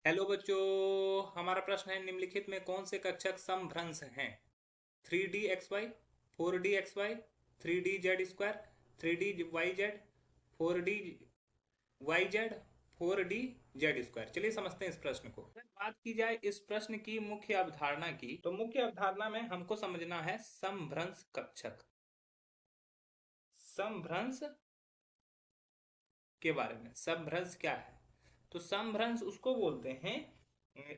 Hello बच्चों, हमारा प्रश्न है निम्नलिखित में कौन से कक्षक समभ्रंश हैं? 3D xy, 4D xy, 3D z², 3D yz, 4D yz, 4D z²। चलिए समझते हैं इस प्रश्न को। अगर बात की जाए इस प्रश्न की मुख्य अवधारणा की, तो मुख्य अवधारणा में हमको समझना है समभ्रंश कक्षक, समभ्रंश के बारे में। समभ्रंश क्या है? तो समभ्रंश उसको बोलते हैं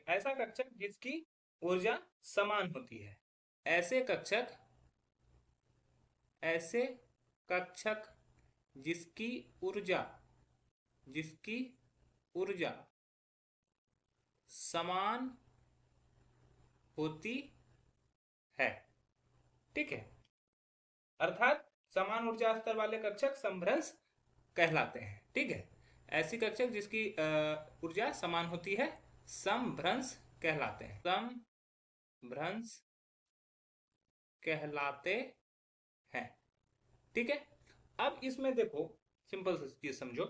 ऐसा कक्षक जिसकी ऊर्जा समान होती है। ऐसे कक्षक ऐसे कक्षक जिसकी ऊर्जा समान होती है। ठीक है, अर्थात समान ऊर्जा स्तर वाले कक्षक समभ्रंश कहलाते हैं। ठीक है, ऐसी कक्षक जिसकी ऊर्जा समान होती है समभ्रंश कहलाते हैं। समभ्रंश कहलाते हैं। ठीक है, अब इसमें देखो, सिंपल सी चीज समझो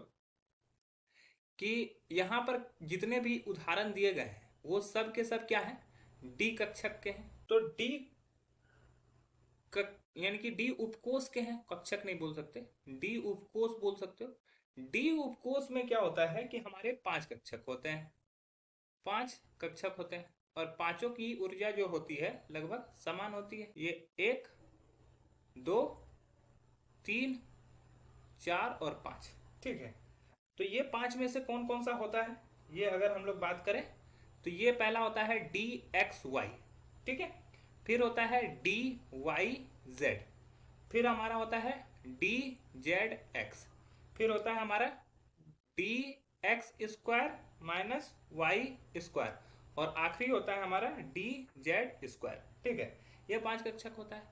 कि यहां पर जितने भी उदाहरण दिए गए हैं वो सब के सब क्या है? डी कक्षक के हैं। तो डी यानी कि डी उपकोष के हैं, कक्षक नहीं बोल सकते, डी उपकोष बोल सकते हो। डी उपकोष में क्या होता है कि हमारे 5 कक्षक होते हैं, 5 कक्षक होते हैं और पांचों की ऊर्जा जो होती है लगभग समान होती है। ये 1, 2, 3, 4 और 5। ठीक है, तो ये 5 में से कौन कौन सा होता है, ये अगर हम लोग बात करें तो ये पहला होता है डी एक्स वाई। ठीक है, फिर होता है डी वाई जेड, फिर हमारा होता है डी जेड एक्स, फिर होता है हमारा d x square minus y square, और आखिरी होता है हमारा डी जेड स्क्वायर। ठीक है, ये 5 कक्षक होता है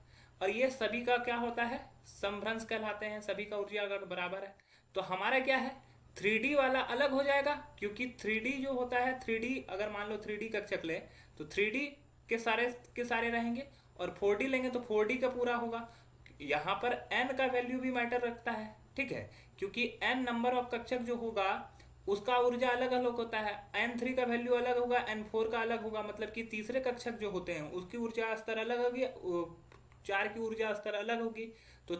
और ये सभी का क्या होता है? समभ्रंश कहलाते हैं। सभी का ऊर्जा अगर बराबर है तो हमारा क्या है? 3D वाला अलग हो जाएगा, क्योंकि 3D जो होता है, 3D अगर मान लो 3D कक्षक ले तो 3D के सारे रहेंगे, और 4D लेंगे तो 4D का पूरा होगा। यहाँ पर n का वैल्यू भी मैटर रखता है। ठीक है, क्योंकि n नंबर ऑफ कक्षक जो होगा उसका ऊर्जा अलग अलग होता है। n3 का वैल्यू अलग होगा, n4 का अलग होगा, मतलब कि तीसरे कक्षक जो होते हैं उसकी ऊर्जा स्तर अलग होगी, 4 की ऊर्जा स्तर अलग होगी। तो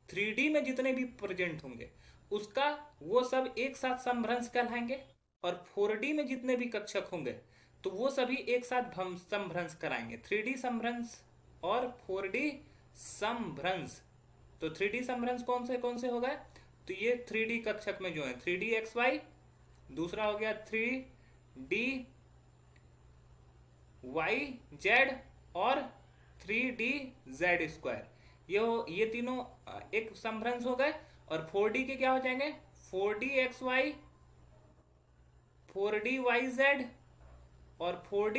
3D में जितने भी प्रेजेंट होंगे उसका वो सब एक साथ समभ्रंश कहलाएंगे, और 4D में जितने भी कक्षक होंगे तो वो सभी एक साथ समभ्रंश कराएंगे। 3D समभ्रंश और 4D समभ्रंश। तो 3D समभ्रंश कौन से हो गए? तो ये 3D कक्षक में जो है 3D xy, दूसरा हो गया 3D yz और 3D z²। ये तीनों एक समभ्रंश हो गए, और 4D के क्या हो जाएंगे? 4D xy, 4D yz और 4D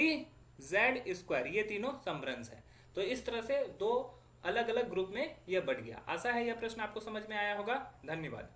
z², ये तीनों समभ्रंश है। तो इस तरह से दो अलग अलग ग्रुप में यह बढ़ गया। आशा है यह प्रश्न आपको समझ में आया होगा। धन्यवाद।